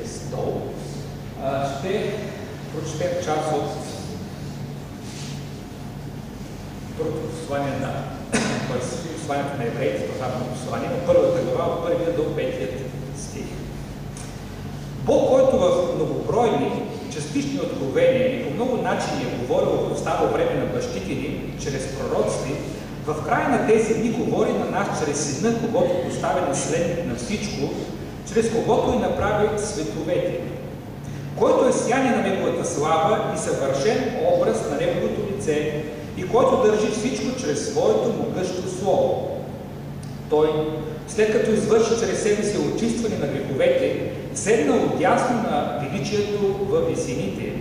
стол, ще прочетем част от първото послание посланието на евреите, това послание, на първата глава, от 1 до 5 стих. Бог, който в многобройни, частични откровения и по много начини е говорил в старо време на бащите ни, чрез пророци, в края на тези дни говори на нас чрез Сина, когото поставя наследник на всичко, чрез когото и направи световете, който е сияние на Неговата слава и съвършен образ на Неговото лице, и който държи всичко чрез своето могъщо слово. Той, след като извърши чрез себе си очистване на греховете, седна отдясно на величието във висините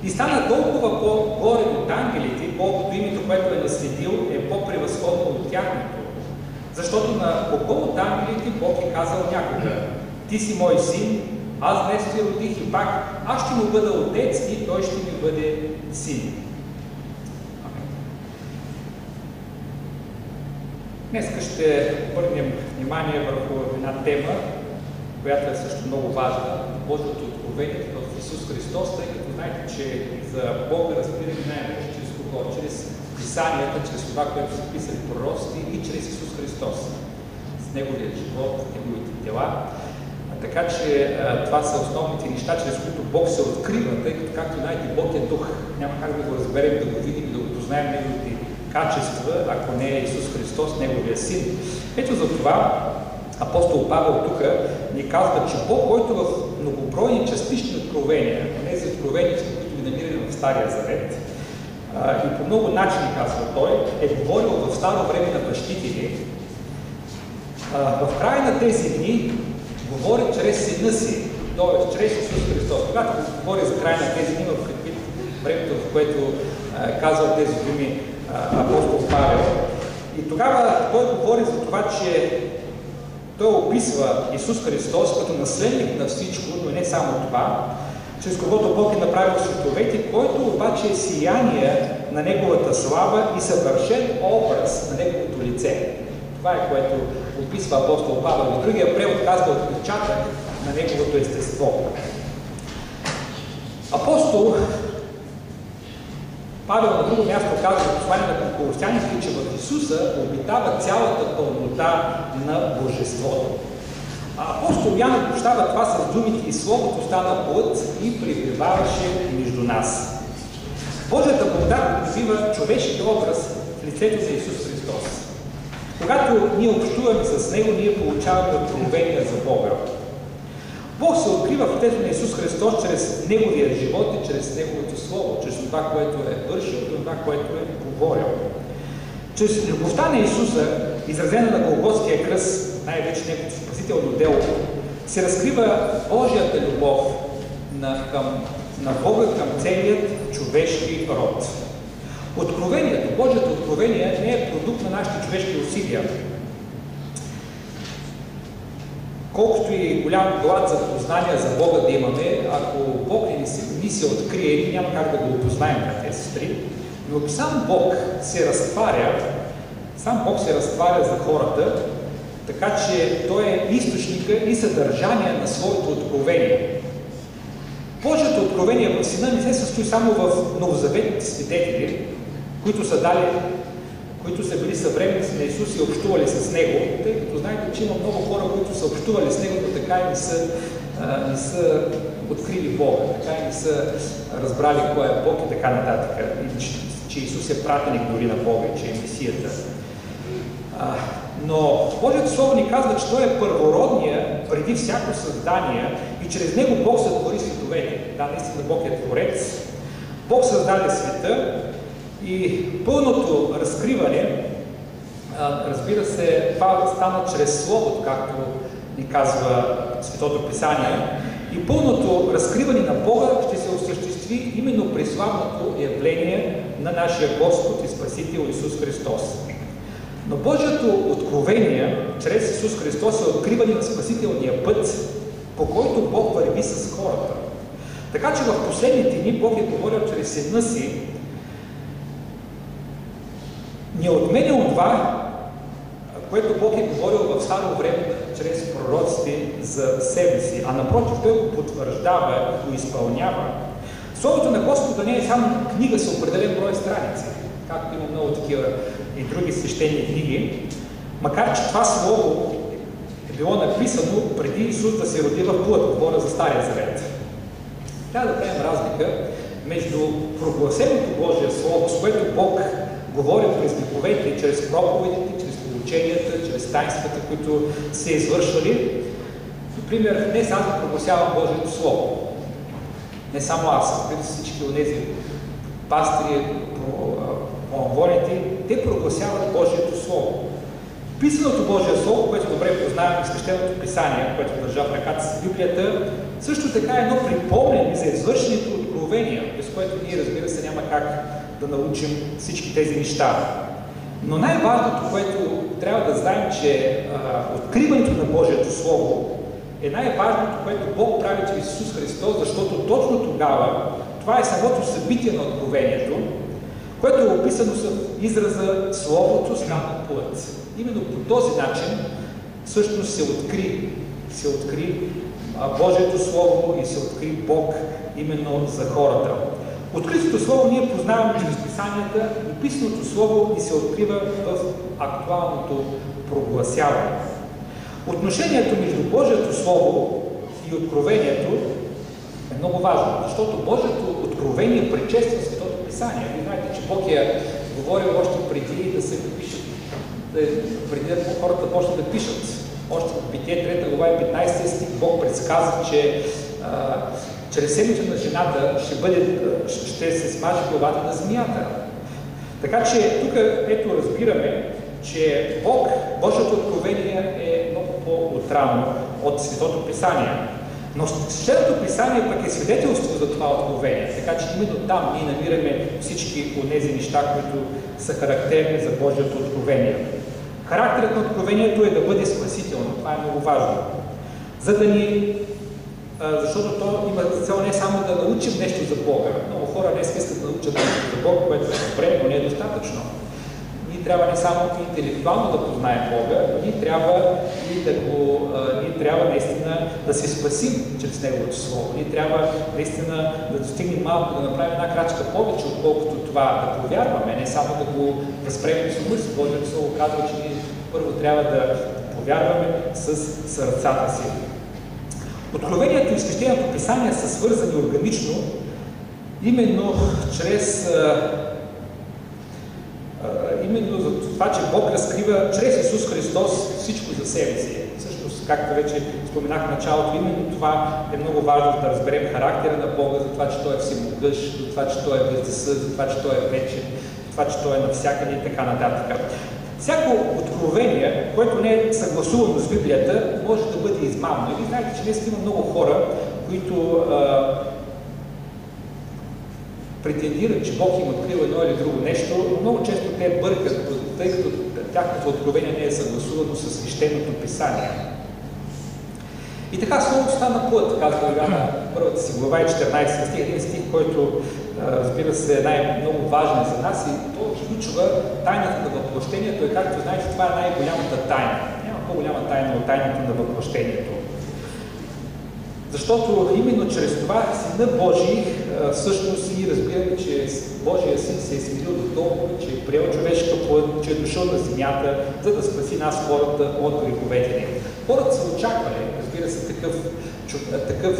и стана толкова по-горе от ангелите, колкото името, което е наследил, е по-превъзходно от тяхното. Защото на кого от ангелите Бог е казал някога: ти си мой син, аз днес те родих и пак аз ще му бъда отец и той ще ми бъде син. Днеска ще обърнем внимание върху една тема, която е също много важна – Божието откровение в Исус Христос, тъй като знаете, че за Бога разбираме най-вече чрез кого? Чрез писанията, чрез това, което са писали пророците и чрез Исус Христос, с Неговия живот, Неговите дела. Така че това са основните неща, чрез които Бог се открива, тъй като, както знаете, Бог е дух. Няма как да го разберем, да го видим, да го познаем Неговите качества, ако не е Исус Христос, Неговия син. Ето за това апостол Павел тук ни казва, че Бог, който в многобройни частични откровения, тези откровения, които ги намираме в Стария Завет, и по много начини, казва той, е говорил в старо време на бащите ни, в края на тези дни говори чрез Сина си, т.е. чрез Исус Христос. Когато говори за края на тези дни, в времето, в което казва тези думи апостол Павел, и тогава той говори за това, че той описва Исус Христос като наследник на всичко, но не само това, чрез когото Бог е направил световете, който обаче е сияние на Неговата слава и съвършен образ на Неговото лице. Това е, което описва апостол Павел. И другия превод казва отпечатък на Неговото естество. Апостол Павел на друго място казва в послание на Колосяните, че в Исуса обитава цялата пълнота на Божеството. Апостол Ян обобщава това с думите: и Словото стана плът и пребиваваше между нас. Божията благодат придобива човешки образ в лицето на Исус Христос. Когато ние общуваме с Него, ние получаваме откровения за Бога. Бог се открива в лицето на Исус Христос чрез Неговия живот и чрез Неговото Слово, чрез това, което е вършил, това, което е говорил. Чрез любовта на Исуса, изразена на Голготския кръст, най-вече Неговото спасително дело, се разкрива Божията любов на Бога към целият човешки род. Откровението, Божието откровение не е продукт на нашите човешки усилия. Колкото и голям глад за познание за Бога да имаме, ако Бог ни се открие, няма как да го опознаем, братя и сестри, но сам Бог се разтваря за хората, така че Той е източника и съдържание на своето откровение. Божието откровение в Сина не се състои само в новозаветните свидетели, които са били съвременници на Исус и общували с Него, тъй като знаете, че има много хора, които са общували с Него, но така и не са открили Бога, така и не са разбрали кой е Бог и така нататък, и че Исус е пратеник дори на Бога и че е Месията. Но Божието Слово ни казва, че Той е първородния преди всяко създание и чрез Него Бог сътвори световете. Да, наистина Бог е Творец. Бог създаде света и пълното разкриване, разбира се, това стана чрез Словото, както ни казва Светото Писание. И пълното разкриване на Бога ще се осъществи именно при славното явление на нашия Господ и Спасител Исус Христос. Но Божието откровение чрез Исус Христос е откриване на спасителния път, по който Бог върви с хората. Така че в последните дни Бог е говорил чрез Сина си, не отменя това, което Бог е говорил в старо време чрез пророците за себе си, а напротив, Той го потвърждава и го изпълнява. Словото на Господа не е само книга с определен брой страници, както има много такива и други свещени книги, макар че това слово е било написано преди Исус да се роди в плът, говоря за Стария Завет. Трябва да правим разлика между прогласеното Божие Слово, с което Бог говори през вековете, чрез проповедите, чрез полученията, чрез таинствата, които се извършвали. Например, днес аз да прогласявам Божието Слово. Не само аз, но всички от тези пастири, по-волените, те прогласяват Божието Слово. Писаното Божие Слово, което добре познаваме в Свещеното Писание, което държа в ръката с Библията, също така е едно припомнение за извършените откровения, без което ние, разбира се, няма как да научим всички тези неща. Но най-важното, което трябва да знаем, че откриването на Божието Слово е най-важното, което Бог прави чрез Исус Христос, защото точно тогава това е самото събитие на откровението, което е описано с израза Словото стана плът. Именно по този начин всъщност се откри Божието Слово и се откри Бог именно за хората. Откритото Слово ние познаваме чрез Писанията, и писаното Слово ни се открива в актуалното прогласяване. Отношението между Божието Слово и откровението е много важно, защото Божието откровение предшества Светото Писание. Вие знаете, че Бог е говорил още преди да се напишат, преди да хората почнат да пишат. Още в Битие 3 глава и 15 стих Бог предсказва, че чрез семето на жената ще се смаже главата на змията. Така че тук ето разбираме, че Божието откровение е много по-отрано от Светото Писание. Но Свещеното Писание пък е свидетелство за това откровение. Така че именно там ние намираме всички от тези неща, които са характерни за Божието откровение. Характерът на откровението е да бъде спасително. Това е много важно. Защото то има за цел не само да научим нещо за Бога. Много хора днес искат да научат нещо за Бога, което е добре, но не е достатъчно. Ние трябва не само интелектуално да познаем Бога, но ние трябва наистина да се спасим чрез Неговото Слово. Ние трябва наистина да достигнем малко, да направим една крачка повече, отколкото това да повярваме, не само да го възприемем с ума си. Божието Слово казва, че ние първо трябва да повярваме с сърцата си. Откровението и Свещеното Писание са свързани органично, именно за това, че Бог разкрива чрез Исус Христос всичко за себе си. Всъщност, както вече споменах в началото, именно това е много важно да разберем характера на Бога, за това, че Той е всемогъщ, за това, че Той е вездесъд, за това, че Той е вечен, за това, че Той е навсякъде и така нататък. Всяко откровение, което не е съгласувано с Библията, може да бъде измамно. И знаете, че днес има много хора, които претендират, че Бог им открива едно или друго нещо, но много често те бъркат, тъй като тяхното откровение не е съгласувано с Свещеното Писание. И така Словото стана плът, казва Йоанна, първата си глава и 14 стих, един стих, който разбира се е най-много важен за нас и то включва тайната на въплъщението и както знаете, това е най-голямата тайна. Няма по-голяма тайна от тайната на въплъщението. Защото именно чрез това Сина Божий всъщност ние разбираме, че Божия Син се е смирил до толкова, че е приел човешка плът, че е дошъл на земята, за да спаси нас хората от греховете ни. Хората са очаквали, разбира се, такъв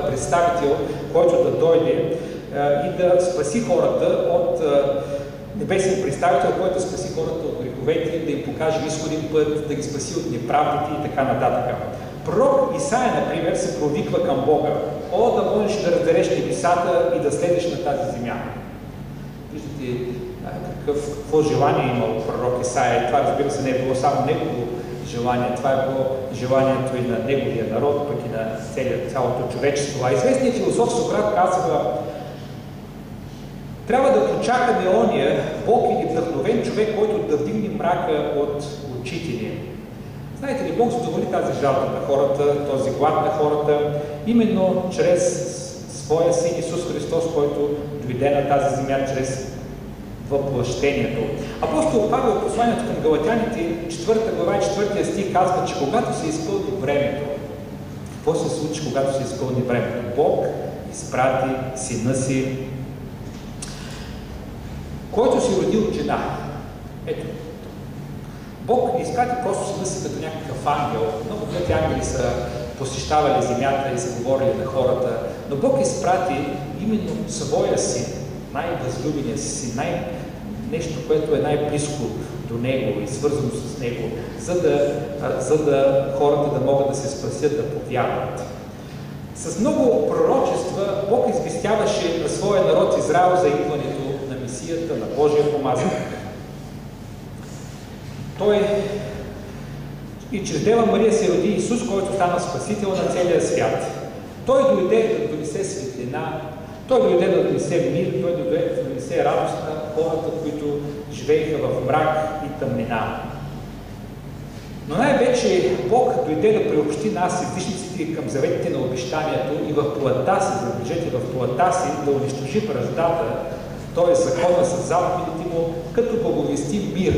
представител, който да дойде и да спаси хората от небесен представител, който спаси хората от греховете, да им покаже изходен път, да ги спаси от неправдите и така нататък. Пророк Исаия, например, се провиква към Бога. О, да можеш да разбереш небесата и да следиш на тази земя. Виждате какво желание има пророк Исаия. Това, разбира се, не е било само негово желание. Това е било желанието и на неговия народ, пък и на цялото човечество. А известният философ Сократ казва: трябва да почакаме ония Бог или вдъхновен човек, който да вдигне мрака от очите ни. Знаете ли, Бог задоволи тази жалба на хората, този глад на хората, именно чрез своя Син Исус Христос, който дойде на тази земя чрез въплъщението. Апостол Павел в посланието към Галатяните, 4 глава и 4 стих казва, че когато се изпълни времето, какво се случи, когато се изпълни времето? Бог изпрати сина си, който се роди от жена. Ето. Бог не изпрати просто сина си като някакъв ангел. Много пъти ангели са посещавали земята и са говорили на хората, но Бог изпрати именно своя син, най-възлюбения си, нещо, което е най-близко до него и свързано с него, за да хората да могат да се спасят, да повярват. С много пророчества Бог известяваше на своя народ Израел за идването на Месията, на Божия помазаник. И чрез Дева Мария се роди Исус, който стана спасител на целия свят. Той дойде да донесе светлина, той дойде да донесе мир, той дойде да донесе радост на хората, които живееха в мрак и тъмнина. Но най-вече Бог дойде да приобщи нас, езичниците, към заветите на обещанието и в плътта си, забележете, в плътта си да унищожи враждата, т.е. закона с заповедите му, като благовести мир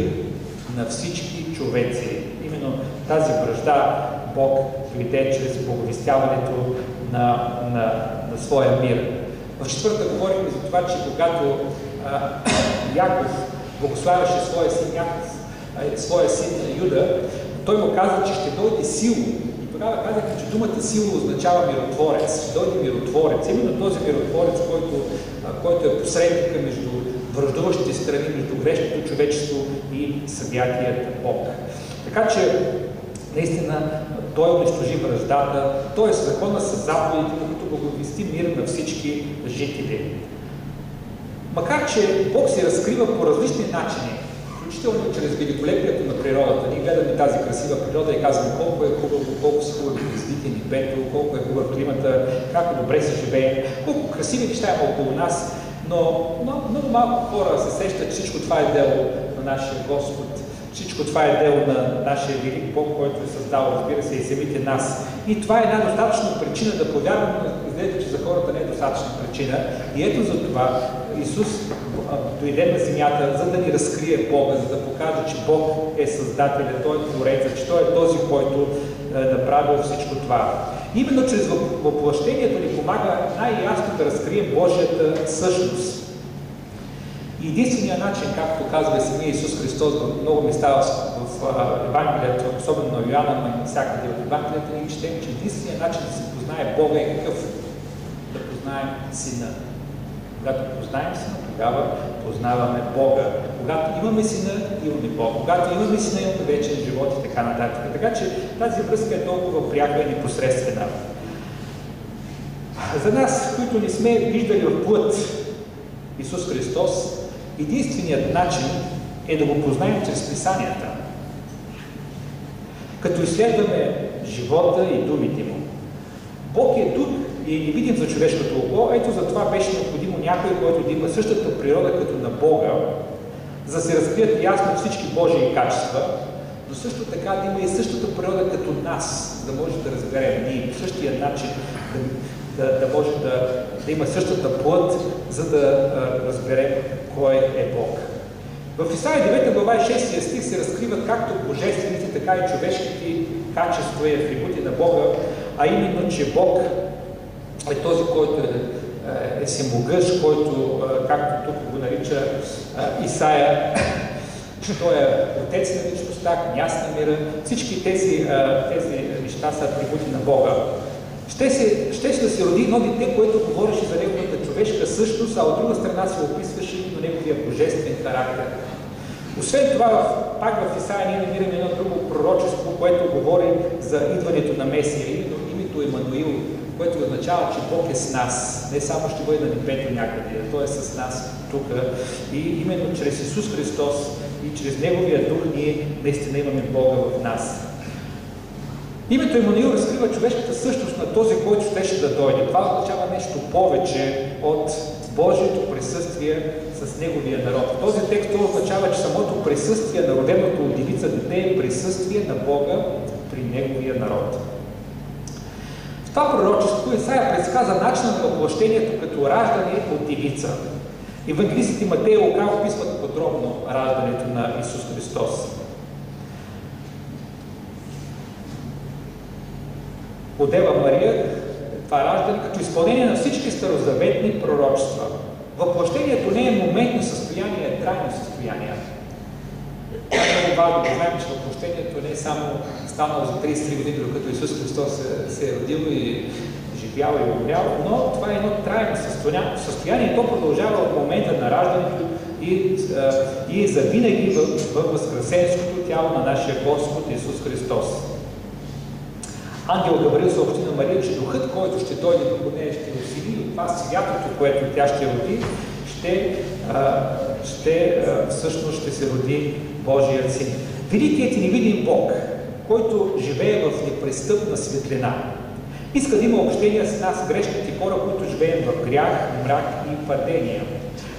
на всички човеци. Именно тази вражда Бог дойде чрез благовестяването на своя мир. В четвърта говорихме за това, че когато Яков благославяше своя син Юда, той му каза, че ще дойде сило. И тогава казахме, че думата сило означава миротворец. Ще дойде миротворец. Именно този миротворец, който е посредника между враждуващите страни, между грешното човечество и съдятият Бог. Така че, наистина, той унищожи враждата, т.е. закона с заповедите, като благовести мир на всички жители. Макар че Бог се разкрива по различни начини, включително чрез великолепието на природата. Ние гледаме тази красива природа и казваме колко е хубаво, колко са хубави звездите небето, колко е хубав климата, как добре се живее, колко красиви неща има около нас, но много малко хора се сещат, че всичко това е дело на нашия Господ. Всичко това е дело на нашия велик Бог, който е създал, разбира се, и самите нас. И това е една достатъчна причина да повярваме, но изглежда, че за хората не е достатъчна причина. И ето за това Исус дойде на земята, за да ни разкрие Бога, за да покаже, че Бог е Създателя, Той е Творец, че Той е този, който е направил всичко това. Именно чрез въплъщението ни помага най-ясно да разкрием Божията същност. И единственият начин, както казва самия Исус Христос в много места в Евангелието, особено на Йоанна, но и навсякъде в Евангелията, ние четем, че единственият начин да се познае Бога е какъв? Да познаем Сина. Когато познаем Сина, тогава познаваме Бога. Когато имаме Сина, имаме Бога. Когато имаме Сина, имаме вечен живот и така нататък. Така че тази връзка е толкова пряка и непосредствена. За нас, които не сме виждали в плът Исус Христос, единственият начин е да го познаем чрез Писанията. Като изследваме живота и думите му. Бог е дух и не видим за човешкото око, ето за това беше необходимо някой, който да има същата природа като на Бога, за да се разкрият ясно всички Божии качества, но също така да има и същата природа като нас, за да може да разберем ние по същия начин, да може да има същата плът, за да разберем кой е Бог. В Исаия 9 глава и 6 стих се разкриват както божествените, така и човешките качества и атрибути на Бога, а именно, че Бог е този, който е всемогъщ, който, както тук го нарича Исаия, че той е отец на вечността, княз на мира. Всички тези неща са атрибути на Бога. Ще се да се роди едно дете, което говореше за неговата човешка същност, а от друга страна се описваше именно неговия божествен характер. Освен това, пак в Исаия ние намираме едно друго пророчество, което говори за идването на Месия, именно името Емануил, което означава, че Бог е с нас. Не само ще бъде на небето някъде, Той е с нас тук. И именно чрез Исус Христос и чрез Неговия дух ние наистина имаме Бога в нас. Името Емануил разкрива човешката същност на този, който щеше да дойде. Това означава нещо повече от Божието присъствие с Неговия народ. В този текст това означава, че самото присъствие на роденото от девица дете е присъствие на Бога при Неговия народ. В това пророчество Исаия предсказа начина на въплъщението като раждане от девица. Евангелистите Матей и Лука описват подробно раждането на Исус Христос. От Дева Мария това раждане като изпълнение на всички старозаветни пророчества. Въплъщението не е моментно състояние, е трайно състояние. Това е много важно да знаем, че въплъщението не е само станало за 33 години, докато Исус Христос се е родил и живял и умрял, но това е едно трайно състояние и то продължава от момента на раждането и завинаги в възкресенското тяло на нашия Господ Исус Христос. Ангел Гавриил съобщи на Мария, че духът, който ще дойде върху нея, ще усили и това святото, което тя ще роди, всъщност ще се роди Божият син. Великият и невидим Бог, който живее в непрестъпна светлина, иска да има общение с нас, грешните хора, които живеем в грях, мрак и падения.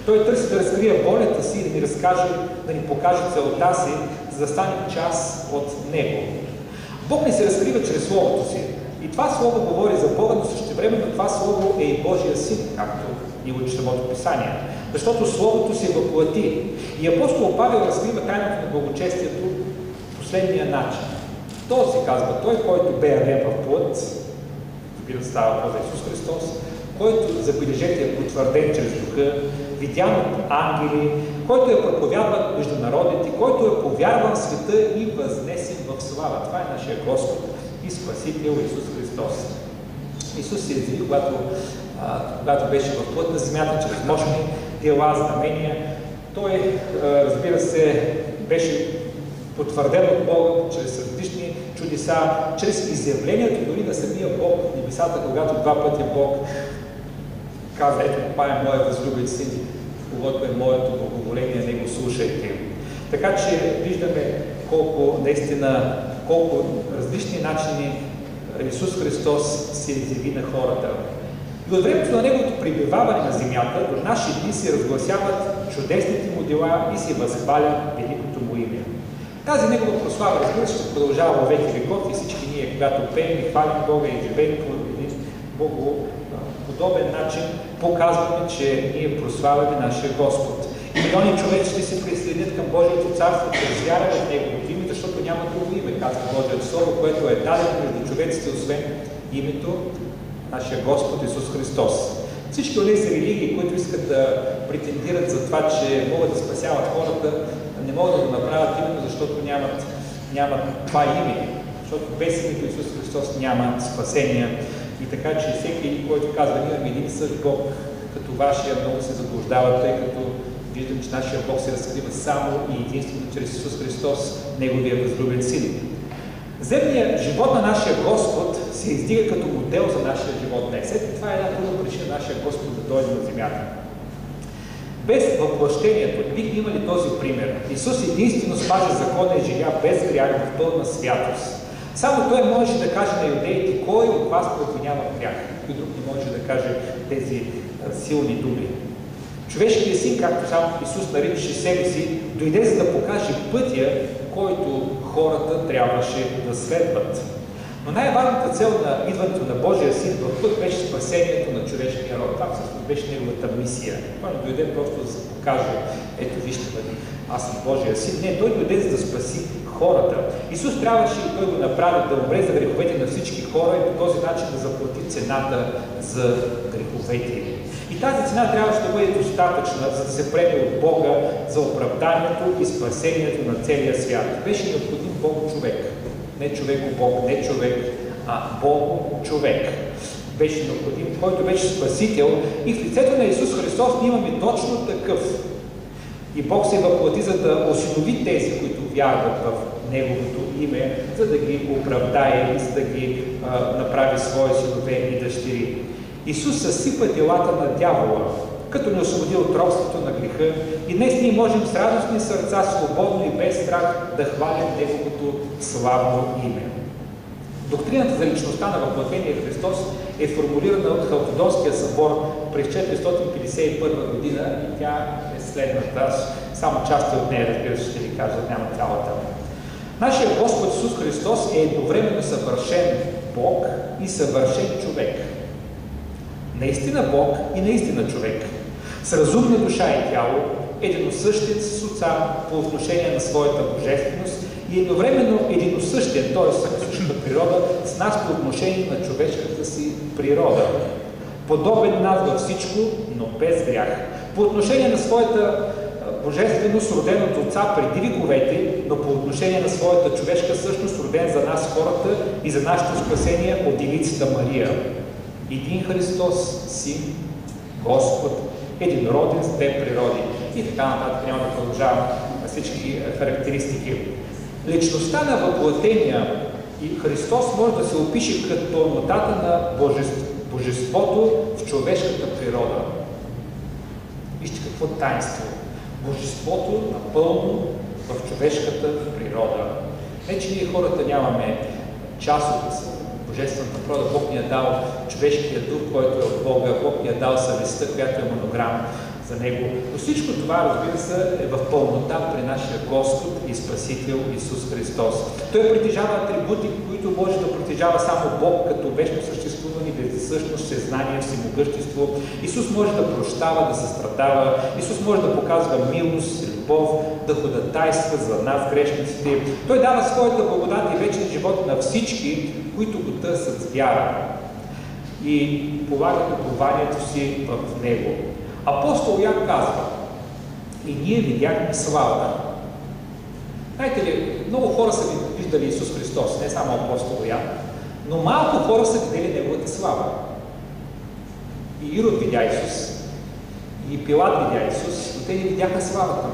Той търси да разкрие волята си, да ни разкаже, да ни покаже целта си, за да станем част от Него. Бог не се разкрива чрез Словото си. И това Слово говори за Бога, но същевременно това Слово е и Божия син, както ни учи самото Писание. Защото Словото се въплати. И апостол Павел разкрива тайната на благочестието последния начин. Този, казва той, който бе явен в плът, разбира се, става въпрос за Исус Христос, който, забележете, е потвърден чрез духа, видян от ангели, който е проповядван между народите, който е повярван в света и възнесен в слава. Това е нашия Господ и Спасител Исус Христос. Исус се изяви, когато беше в плът на земята, чрез мощни дела, знамения. Той, разбира се, беше потвърден от Бога чрез различни чудеса, чрез изявлението дори на самия Бог в небесата, когато два пъти Бог каза: ето, това е моя възлюбен син, в когото е моето благоволение, него слушайте. Така че виждаме колко различни начини Исус Христос се изяви на хората. И от времето на Неговото пребиваване на земята до наши дни се разгласяват чудесните му дела и се възхваля великото му име. Тази Негова прослава, разбира се, ще продължава във веки веков и всички ние, когато пеем и хвалим Бога и живеем по един богоподобен начин, показваме, че ние прославяме нашия Господ. И милиони човеци ще се присъединят към Божието царство, чрез вяра в Неговото име, защото няма друго име, казва Божието Слово, което е дадено между човеците, освен името нашия Господ Исус Христос. Всички от тези религии, които искат да претендират за това, че могат да спасяват хората, не могат да го направят именно защото нямат това име. Защото без името Исус Христос няма спасение. И така, че всеки, който казва: ние имаме един същ Бог, като вашия, много се заблуждава, тъй като виждам, че нашия Бог се разкрива само и единствено чрез Исус Христос, Неговия възлюбен син. Земният живот на нашия Господ се издига като модел за нашия живот днес. Ето, това е една друга причина нашия Господ да дойде на земята. Без въплъщението не бихме имали този пример. Исус единствено спази закона и живя без грях в пълна святост. Само Той можеше да каже на юдеите: кой от вас обвинява грях? Никой друг не може да каже тези силни думи. Човешкият син, както сам Исус наричаше себе си, дойде за да покаже пътя, който хората трябваше да следват. Но най-важната цел на идването на Божия син в път беше спасението на човешкия род. Това всъщност беше неговата мисия. Той не дойде просто да се покаже: ето вижте, аз съм Божия син. Не, той дойде за да спаси хората. Исус трябваше и той го направи да умре за греховете на всички хора и по този начин да заплати цената за греховете. И тази цена трябваше да бъде достатъчна, за да се приеме от Бога за оправданието и спасението на целия свят. Беше необходим Бог-човек. Не човек-Бог, не човек, а Бог-човек. Беше необходим, който беше спасител, и в лицето на Исус Христос ние имаме точно такъв. И Бог се въплати, за да осинови тези, които вярват в Неговото име, за да ги оправдае и за да ги направи свои синове и дъщери. Исус съсипа делата на дявола, като ни освободи от робството на греха, и днес ние можем с радостни сърца, свободно и без страх да хвалим Неговото славно име. Доктрината за личността на въплътения Христос е формулирана от Халкидонския събор през 451 година и тя е следната. Аз само части от нея, разбира се, ще ви кажа, няма цялата. Нашия Господ Исус Христос е едновременно съвършен Бог и съвършен човек. Наистина Бог и наистина човек. с разумна душа и тяло, единосъщен с Отца по отношение на своята божественост и едновременно единосъщен, т.е. същата природа, с нас по отношение на човешката си природа. Подобен нас във всичко, но без грях. По отношение на своята божественост, роден от Отца преди вековете, но по отношение на своята човешка същност, роден за нас хората и за нашето спасение от Девицата Мария. Един Христос, Син, Господ, единороден с две природи. И така нататък, няма да продължавам на всички характеристики. Личността на въплътения и Христос може да се опише като пълнотата на божеството в човешката природа. Вижте какво таинство. Божеството напълно в човешката природа. Не, че ние хората нямаме част от божествената природа. Бог ни е дал човешкия дух, който е от Бога. Бог ни е дал съвестта, която е монограм за Него. Но всичко това, разбира се, е в пълнота при нашия Господ и Спасител Исус Христос. Той притежава атрибути, които може да притежава само Бог, като вечно съществуване, безсъщност, всезнание, всемогъщество. Исус може да прощава, да състрадава. Исус може да показва милост, любов, да ходатайства за нас, грешниците. Той дава своята благодат и вечен живот на всички, които го търсят с вяра и полагат упованието си в Него. Апостол Ян казва: и ние видяхме славата. Знаете ли, много хора са виждали Исус Христос, не само апостол Ян, но малко хора са видели Неговата слава. И Ирод видя Исус, и Пилат видя Исус, но те не видяха славата,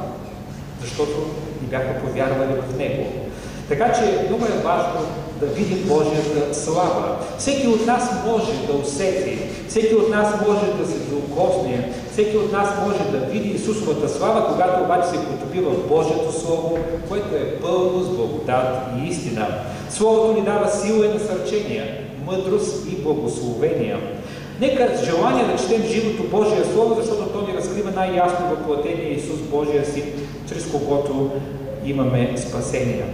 защото не бяха повярвали в Него. Така че много е важно да видим Божията слава. Всеки от нас може да усети, всеки от нас може да се докосне, всеки от нас може да види Исусовата слава, когато обаче се потопи в Божието Слово, което е пълно с благодат и истина. Словото ни дава сила и насърчение, мъдрост и благословения. Нека с желание да четем живото Божие Слово, защото то ни разкрива най-ясно въплътение Исус, Божия Син, чрез когото имаме спасение.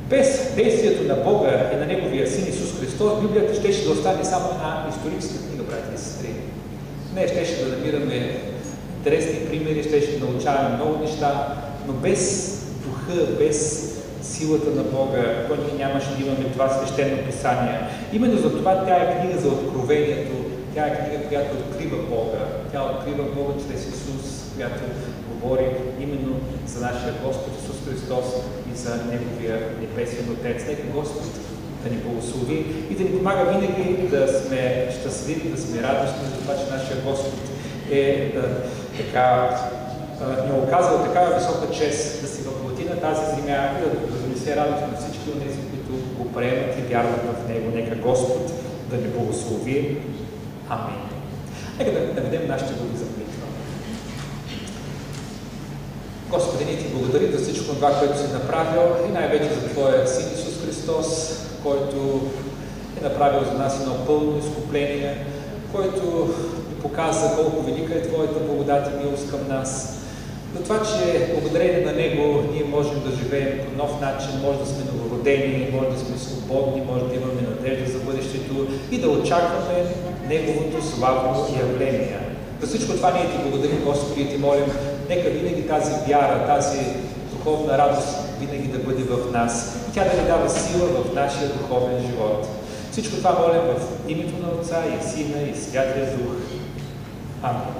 Без действието на Бога и на Неговия Син Исус Христос, Библията щеше да остане само една историческа книга, брати и сестри. Не, щеше да намираме интересни примери, щеше да научаваме много неща, но без духа, без силата на Бога, който нямаше да имаме това свещено писание. Именно за това тя е книга за откровението, тя е книга, която открива Бога. Тя открива Бога чрез Исус, която говори именно за нашия Господ Исус Христос и за Неговия небесен Отец. Нека Господ да ни благослови и да ни помага винаги да сме щастливи, да сме радостни за това, че нашия Господ е ни оказал такава висока чест да си въплати на тази земя и да донесе радост на всички от тези, които го приемат и вярват в Него. Нека Господ да ни благослови. Амин. Нека да наведем нашите думи за молитва. Господи, ние Ти благодарим за всичко това, което си направил и най-вече за Твоя Син Исус Христос, който е направил за нас едно пълно изкупление, който ни показа колко велика е Твоята благодат и милост към нас. За това, че благодарение на Него ние можем да живеем по нов начин, може да сме новородени, може да сме свободни, може да имаме надежда за бъдещето и да очакваме Неговото славно явление. За всичко това ние Ти благодарим, Господи, и Ти молим, нека винаги тази вяра, тази духовна радост винаги да бъде в нас. И тя да ни дава сила в нашия духовен живот. Всичко това молим в името на Отца и Сина и Святия Дух. Амин.